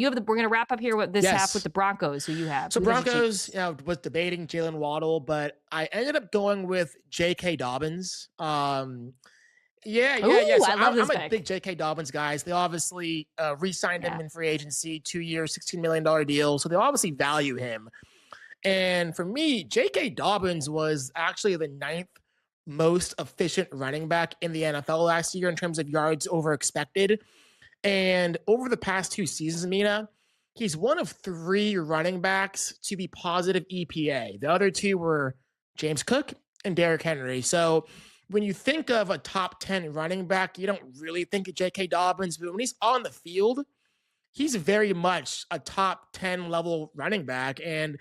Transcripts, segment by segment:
We're going to wrap up here with this half with the Broncos, who you have. So Broncos, was debating Jaylen Waddle, but I ended up going with J.K. Dobbins. So I'm a big J.K. Dobbins guy. They obviously re-signed him in free agency, 2 years, $16 million deal. So they obviously value him. And for me, J.K. Dobbins was actually the 9th most efficient running back in the NFL last year in terms of yards over expected. And over the past 2 seasons, Mina, he's one of 3 running backs to be positive EPA. The other 2 were James Cook and Derrick Henry. So when you think of a top 10 running back, you don't really think of J.K. Dobbins, but when he's on the field, he's very much a top 10 level running back. And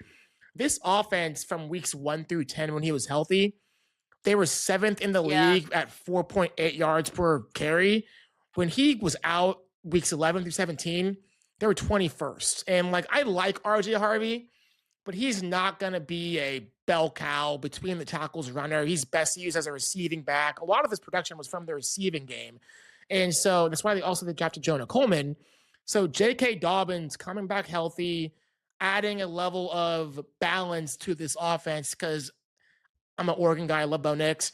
this offense from weeks 1 through 10, when he was healthy, they were 7th in the league at 4.8 yards per carry. When he was out weeks 11 through 17, they were 21st. And I like RJ Harvey, but he's not going to be a bell cow between the tackles runner. He's best used as a receiving back. A lot of his production was from the receiving game. And so that's why they drafted Jonah Coleman. So J.K. Dobbins coming back healthy, adding a level of balance to this offense, because I'm an Oregon guy. I love Bo Nix.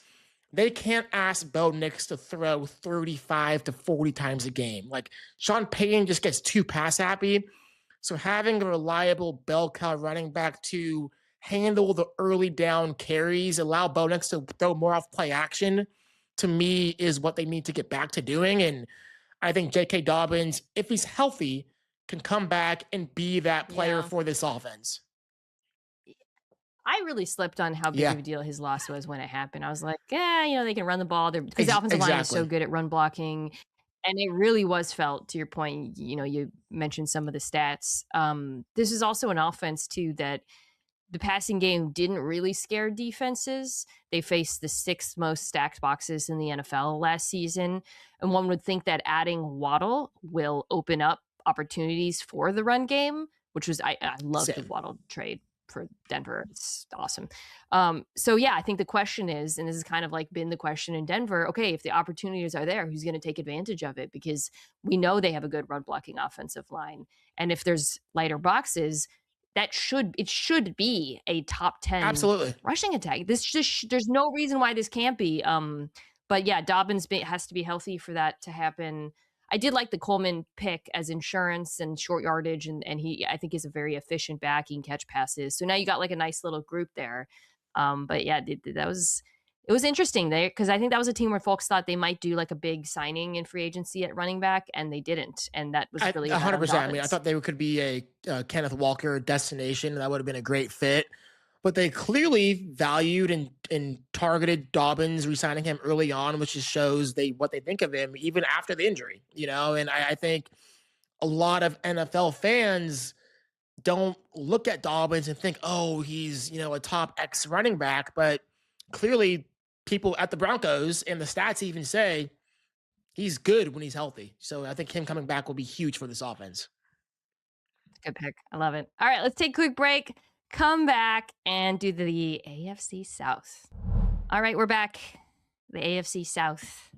They can't ask Bo Nix to throw 35 to 40 times a game. Sean Payton just gets too pass happy. So having a reliable bell cow running back to handle the early down carries, allow Bo Nix to throw more off play action, to me is what they need to get back to doing. And I think J.K. Dobbins, if he's healthy, can come back and be that player for this offense. I really slipped on how big of a deal his loss was when it happened. I was like, they can run the ball. Because the offensive line is so good at run blocking. And it really was felt, to your point, you mentioned some of the stats. This is also an offense, too, that the passing game didn't really scare defenses. They faced the 6th most stacked boxes in the NFL last season. And one would think that adding Waddle will open up opportunities for the run game, which was, I love the Waddle trade for Denver. It's awesome. I think the question is, and this is kind of been the question in Denver, okay, if the opportunities are there, who's going to take advantage of it? Because we know they have a good run blocking offensive line. And if there's lighter boxes, it should be a top 10 rushing attack. There's no reason why this can't be. Dobbins has to be healthy for that to happen. I did like the Coleman pick as insurance and short yardage, and he, I think, is a very efficient back. He can catch passes. So now you got a nice little group there. It was interesting there, because I think that was a team where folks thought they might do a big signing in free agency at running back, and they didn't. And that was really 100%. I mean, I thought they could be a Kenneth Walker destination. That would have been a great fit. But they clearly valued and targeted Dobbins, re-signing him early on, which just shows what they think of him even after the injury, And I think a lot of NFL fans don't look at Dobbins and think, oh, he's, a top X running back. But clearly people at the Broncos and the stats even say he's good when he's healthy. So I think him coming back will be huge for this offense. Good pick. I love it. All right, let's take a quick break. Come back and do the AFC South. All right, we're back. The AFC South.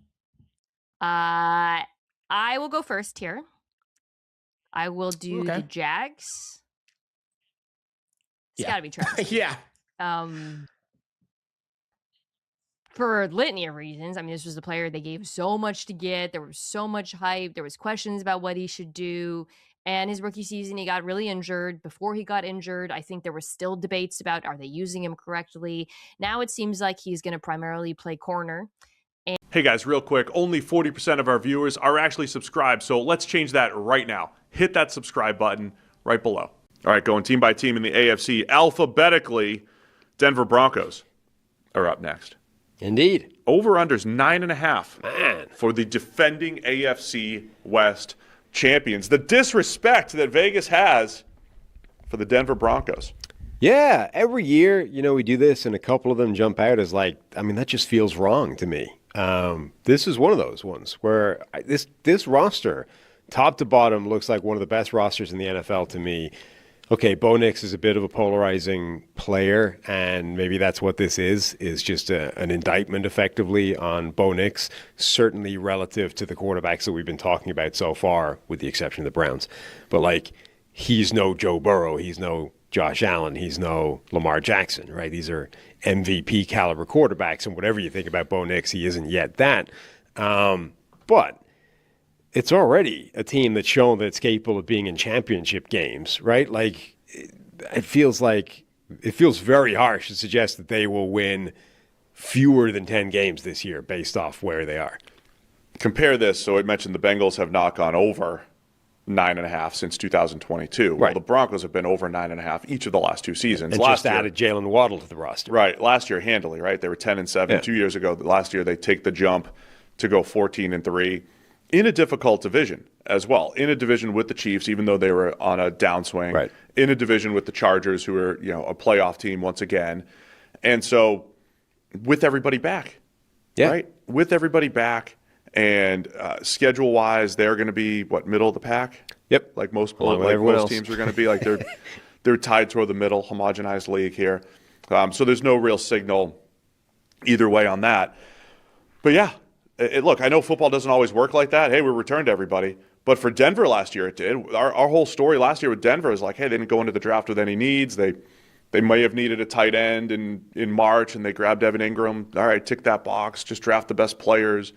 I will go first here. I will do the Jags. It's got to be Travis. For a litany of reasons. I mean, this was a player they gave so much to get. There was so much hype. There was questions about what he should do. And his rookie season, he got really injured. Before he got injured, I think there were still debates about, are they using him correctly? Now it seems like he's going to primarily play corner. Hey guys, real quick, only 40% of our viewers are actually subscribed, so let's change that right now. Hit that subscribe button right below. All right, going team by team in the AFC, alphabetically, Denver Broncos are up next. Indeed. Over-unders 9.5 for the defending AFC West champions. The disrespect that Vegas has for the Denver Broncos. Yeah, every year, we do this, and a couple of them jump out as that just feels wrong to me. This is one of those ones where this roster, top to bottom, looks like one of the best rosters in the NFL to me. Okay, Bo Nix is a bit of a polarizing player, and maybe that's what this is just an indictment effectively on Bo Nix, certainly relative to the quarterbacks that we've been talking about so far, with the exception of the Browns. But, like, he's no Joe Burrow, he's no Josh Allen, he's no Lamar Jackson, right? These are MVP caliber quarterbacks, and whatever you think about Bo Nix, he isn't yet that. But it's already a team that's shown that it's capable of being in championship games, right? Like, it feels very harsh to suggest that they will win fewer than 10 games this year based off where they are. Compare this. So I mentioned the Bengals have not gone over 9.5 since 2022. Right. Well, the Broncos have been over 9.5 each of the last 2 seasons. And just added Jaylen Waddle to the roster. Right. Last year, handily, right? They were 10-7. Yeah. 2 years ago, last year, they take the jump to go 14-3. In a difficult division as well, in a division with the Chiefs, even though they were on a downswing, right. In a division with the Chargers, who are, a playoff team once again. And so with everybody back, right? With everybody back, and schedule-wise, they're going to be, middle of the pack? Yep. Like most teams are going to be. Like they're tied toward the middle, homogenized league here. So there's no real signal either way on that. But yeah, look, I know football doesn't always work like that. Hey, we returned everybody. But for Denver last year, it did. Our whole story last year with Denver is like, hey, they didn't go into the draft with any needs. They may have needed a tight end in March, and they grabbed Evan Ingram. All right, tick that box. Just draft the best players.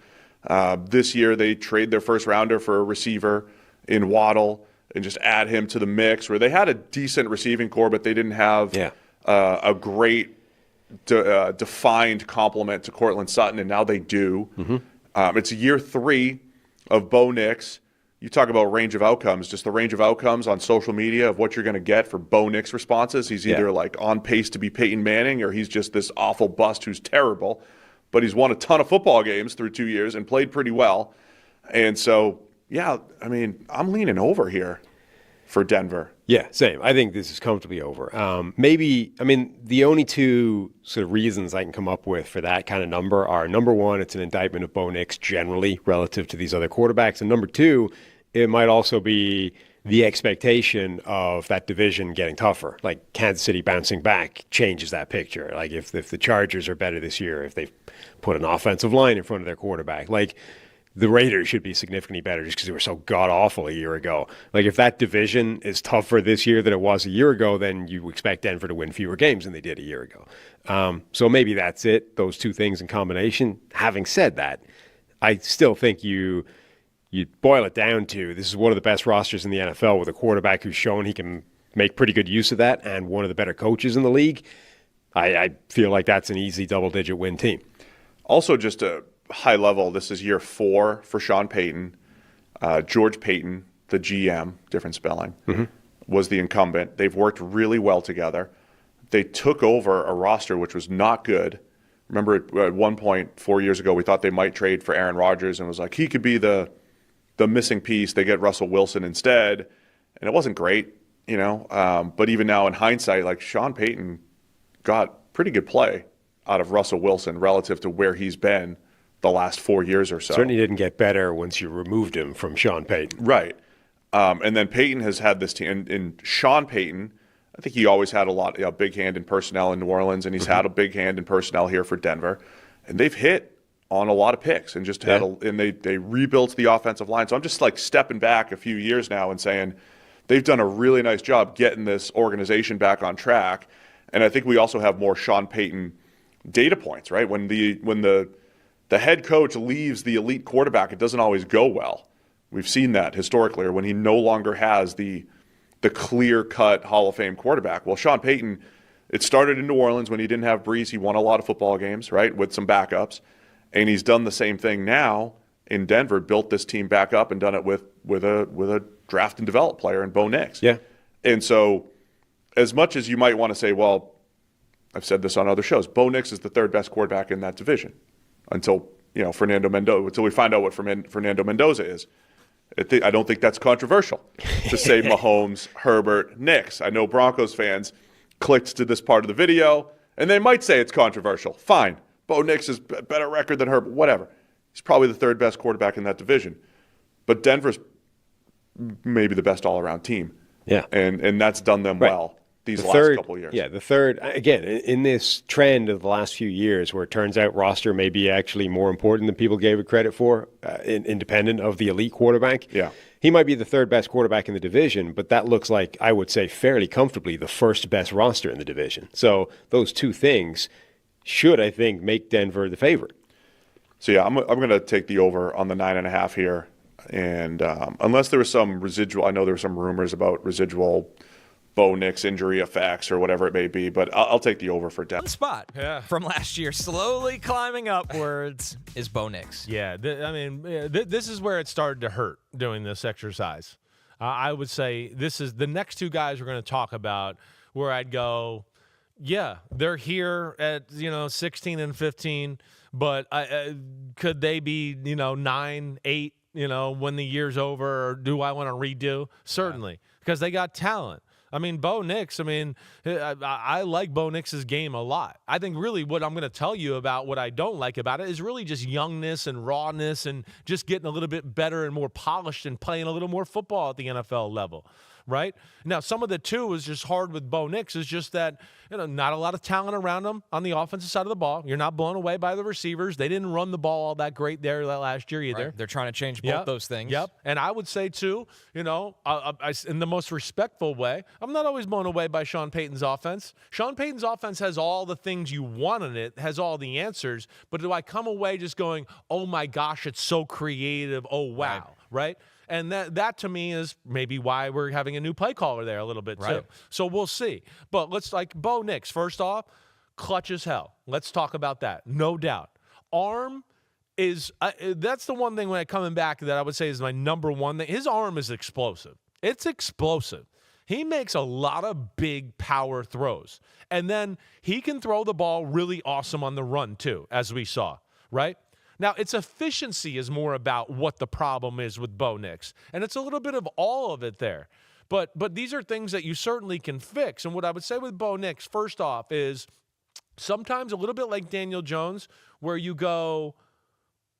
This year, they trade their first rounder for a receiver in Waddle and just add him to the mix, where they had a decent receiving core, but they didn't have a great defined complement to Courtland Sutton, and now they do. Mm-hmm. It's year 3 of Bo Nix. You talk about range of outcomes, just the range of outcomes on social media of what you're going to get for Bo Nix responses. He's either like on pace to be Peyton Manning, or he's just this awful bust who's terrible. But he's won a ton of football games through 2 years and played pretty well. And so, I'm leaning over here for Denver. Yeah, same. I think this is comfortably over. The only 2 sort of reasons I can come up with for that kind of number are, number 1, it's an indictment of Bo Nix generally relative to these other quarterbacks. And number 2, it might also be the expectation of that division getting tougher. Like, Kansas City bouncing back changes that picture. Like, if the Chargers are better this year, if they put an offensive line in front of their quarterback, like, the Raiders should be significantly better just because they were so god-awful a year ago. Like, if that division is tougher this year than it was a year ago, then you expect Denver to win fewer games than they did a year ago. So maybe that's it, those 2 things in combination. Having said that, I still think you boil it down to, this is one of the best rosters in the NFL with a quarterback who's shown he can make pretty good use of that, and one of the better coaches in the league. I feel like that's an easy double-digit win team. Also, just a high level, this is year 4 for Sean Payton. George Payton, the GM, different spelling, was the incumbent. They've worked really well together. They took over a roster which was not good. Remember, at one point 4 years ago, we thought they might trade for Aaron Rodgers, and it was like, he could be the missing piece. They get Russell Wilson instead, and it wasn't great, But even now in hindsight, like, Sean Payton got pretty good play out of Russell Wilson relative to where he's been the last 4 years or so. Certainly didn't get better once you removed him from Sean Payton. Right. And then Payton has had this team. And Sean Payton, I think he always had a big hand in personnel in New Orleans, and he's had a big hand in personnel here for Denver. And they've hit on a lot of picks and just they rebuilt the offensive line. So I'm just like stepping back a few years now and saying they've done a really nice job getting this organization back on track. And I think we also have more Sean Payton data points, right? When the head coach leaves the elite quarterback, it doesn't always go well. We've seen that historically, or when he no longer has the clear-cut Hall of Fame quarterback. Well, Sean Payton, it started in New Orleans when he didn't have Brees. He won a lot of football games, right, with some backups. And he's done the same thing now in Denver, built this team back up and done it with a draft and develop player in Bo Nix. Yeah. And so as much as you might want to say, well, I've said this on other shows, Bo Nix is the 3rd best quarterback in that division until Fernando Mendoza, until we find out what Fernando Mendoza is. I don't think that's controversial to say Mahomes, Herbert, Nix. I know Broncos fans clicked to this part of the video, and they might say it's controversial. Fine. Bo Nix has a better record than Herbert. Whatever. He's probably the 3rd best quarterback in that division. But Denver's maybe the best all-around team Yeah. And that's done them well these last couple of years. Yeah, the third, again, in this trend of the last few years where it turns out roster may be actually more important than people gave it credit for, independent of the elite quarterback. Yeah. He might be the third best quarterback in the division, but that looks like, I would say, fairly comfortably the first best roster in the division. So those two things should, I think, make Denver the favorite. So, yeah, I'm going to take the over on the 9.5 here. And unless there was some residual, I know there were some rumors about residual Bo Nix injury effects or whatever it may be, but I'll take the over for Denver. One spot from last year, slowly climbing upwards, is Bo Nix. Yeah, this is where it started to hurt doing this exercise. I would say this is the next two guys we're going to talk about where I'd go, yeah, they're here at 16 and 15, but could they be 9, 8? When the year's over, or do I want to redo? Certainly, because they got talent. I mean, Bo Nix, I like Bo Nix's game a lot. I think really what I'm going to tell you about what I don't like about it is really just youngness and rawness and just getting a little bit better and more polished and playing a little more football at the NFL level. Right? Now, some of the two is just hard with Bo Nix is just that, not a lot of talent around him on the offensive side of the ball. You're not blown away by the receivers. They didn't run the ball all that great there last year either. Right. They're trying to change both those things. Yep. And I would say, too, in the most respectful way, I'm not always blown away by Sean Payton's offense. Sean Payton's offense has all the things you want in it, has all the answers. But do I come away just going, oh, my gosh, it's so creative. Oh, wow. Right? And that to me is maybe why we're having a new play caller there a little bit too. So we'll see. But let's Bo Nix. First off, clutch as hell. Let's talk about that. No doubt. Arm is that's the one thing when coming back that I would say is my number one thing. His arm is explosive. It's explosive. He makes a lot of big power throws. And then he can throw the ball really awesome on the run too, as we saw, right? Now, its efficiency is more about what the problem is with Bo Nix, and it's a little bit of all of it there. But these are things that you certainly can fix. And what I would say with Bo Nix, first off, is sometimes a little bit like Daniel Jones, where you go,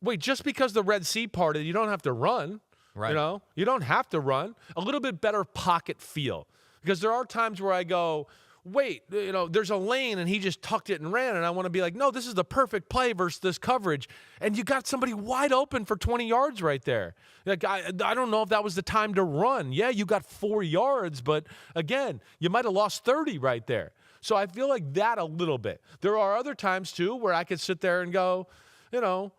wait, just because the Red Sea parted, you don't have to run. Right. You don't have to run. A little bit better pocket feel. Because there are times where I go, wait, there's a lane and he just tucked it and ran, and I want to be like, no, this is the perfect play versus this coverage, and you got somebody wide open for 20 yards right there. Like, I don't know if that was the time to run. Yeah, you got 4 yards, but again, you might have lost 30 right there. So I feel like that a little bit. There are other times too where I could sit there and go, don't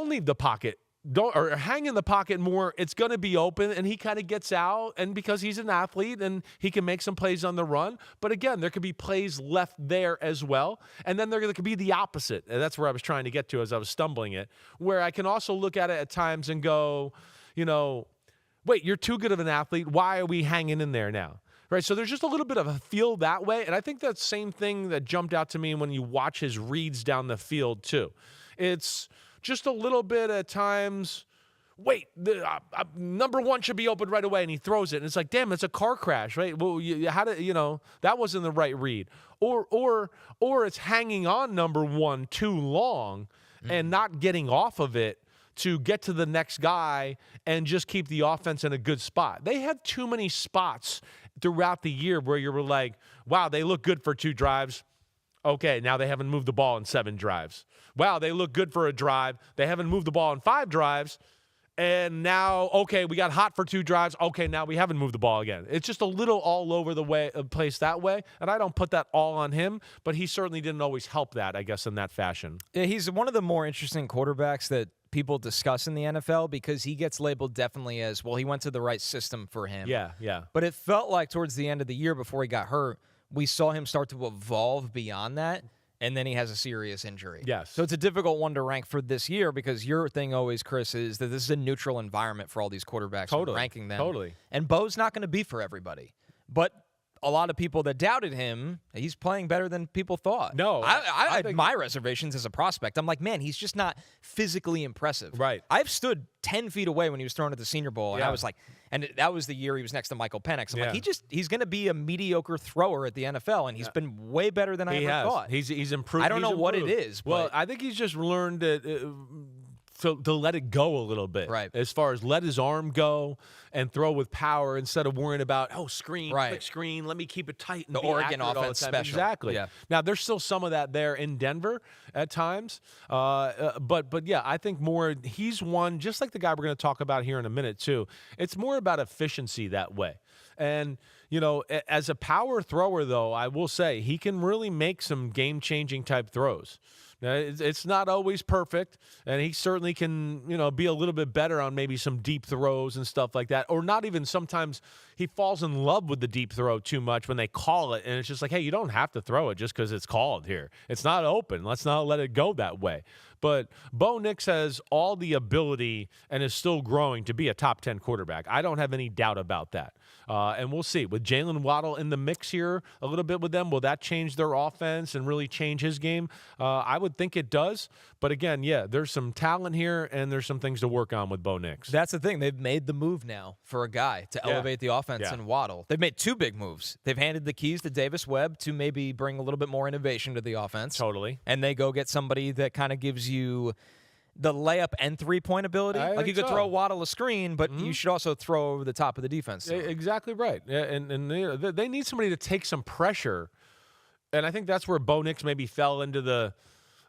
leave the pocket. Or hang in the pocket more. It's going to be open, and he kind of gets out, and because he's an athlete and he can make some plays on the run. But again, there could be plays left there as well, and then there could be the opposite. And that's where I was trying to get to as I was stumbling it, where I can also look at it at times and go, wait, you're too good of an athlete. Why are we hanging in there now? Right, so there's just a little bit of a feel that way, and I think that same thing that jumped out to me when you watch his reads down the field too. It's just a little bit at times, wait, number one should be open right away, and he throws it, and it's like, damn, it's a car crash, right? Well, that wasn't the right read. Or it's hanging on number one too long and not getting off of it to get to the next guy and just keep the offense in a good spot. They had too many spots throughout the year where you were like, wow, they look good for 2 drives. Okay, now they haven't moved the ball in 7 drives. Wow, they look good for a drive. They haven't moved the ball in 5 drives. And now, okay, we got hot for 2 drives. Okay, now we haven't moved the ball again. It's just a little all over the place that way. And I don't put that all on him, but he certainly didn't always help that, I guess, in that fashion. Yeah, he's one of the more interesting quarterbacks that people discuss in the NFL because he gets labeled definitely as, well, he went to the right system for him. Yeah. But it felt like towards the end of the year before he got hurt, we saw him start to evolve beyond that, and then he has a serious injury. Yes. So it's a difficult one to rank for this year because your thing always, Chris, is that this is a neutral environment for all these quarterbacks. Totally. Ranking them. Totally. And Bo's not going to be for everybody. But a lot of people that doubted him, he's playing better than people thought. No. I had my reservations as a prospect. I'm like, man, he's just not physically impressive. Right. I've stood 10 feet away when he was thrown at the Senior Bowl, and I was like, and that was the year he was next to Michael Penix. I'm like, he's going to be a mediocre thrower at the NFL, and he's been way better than I ever thought. He's improved. I don't know what it is. Well, I think he's just learned that to let it go a little bit. Right. As far as let his arm go and throw with power instead of worrying about, screen, quick screen, let me keep it tight. And the Oregon offense special. Exactly. Yeah. Now, there's still some of that there in Denver at times. But yeah, I think more he's one, just like the guy we're going to talk about here in a minute too. It's more about efficiency that way. And, as a power thrower, though, I will say he can really make some game-changing type throws. Now, it's not always perfect, and he certainly can, be a little bit better on maybe some deep throws and stuff like that. Or not even sometimes he falls in love with the deep throw too much when they call it, and it's just like, hey, you don't have to throw it just because it's called here. It's not open. Let's not let it go that way. But Bo Nix has all the ability and is still growing to be a top 10 quarterback. I don't have any doubt about that. And we'll see. With Jaylen Waddle in the mix here a little bit with them, will that change their offense and really change his game? I would think it does. But again, yeah, there's some talent here and there's some things to work on with Bo Nix. That's the thing. They've made the move now for a guy to elevate the offense in Waddle. They've made two big moves. They've handed the keys to Davis Webb to maybe bring a little bit more innovation to the offense. Totally. And they go get somebody that kind of gives you the layup and three-point ability. Like you could throw Waddle a screen, but you should also throw over the top of the defense. Exactly right. Yeah, and they need somebody to take some pressure. And I think that's where Bo Nix maybe fell into the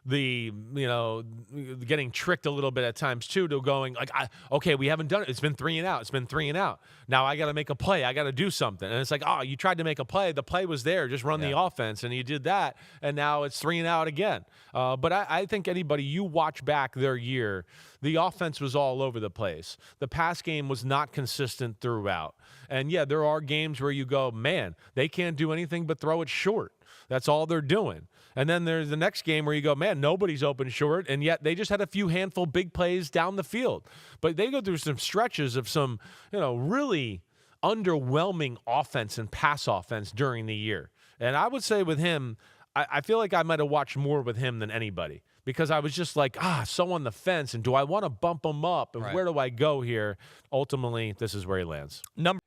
getting tricked a little bit at times too, to going like, okay, we haven't done it. It's been 3 and out. It's been 3 and out. Now I got to make a play. I got to do something. And it's like, you tried to make a play. The play was there. Just run the offense. And you did that. And now it's 3 and out again. But I think anybody, you watch back their year, the offense was all over the place. The pass game was not consistent throughout. And yeah, there are games where you go, man, they can't do anything but throw it short. That's all they're doing. And then there's the next game where you go, man, nobody's open short, and yet they just had a few handful big plays down the field. But they go through some stretches of some, really underwhelming offense and pass offense during the year. And I would say with him, I feel like I might have watched more with him than anybody, because I was just like, so on the fence, and do I want to bump him up, and where do I go here? Ultimately, this is where he lands.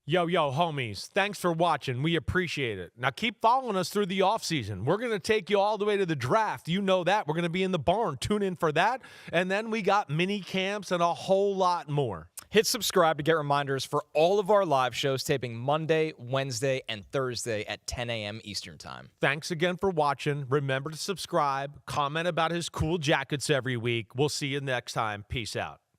Yo, homies, thanks for watching. We appreciate it. Now, keep following us through the offseason. We're going to take you all the way to the draft. You know that. We're going to be in the barn. Tune in for that. And then we got mini camps and a whole lot more. Hit subscribe to get reminders for all of our live shows taping Monday, Wednesday, and Thursday at 10 a.m. Eastern Time. Thanks again for watching. Remember to subscribe. Comment about his cool jackets every week. We'll see you next time. Peace out.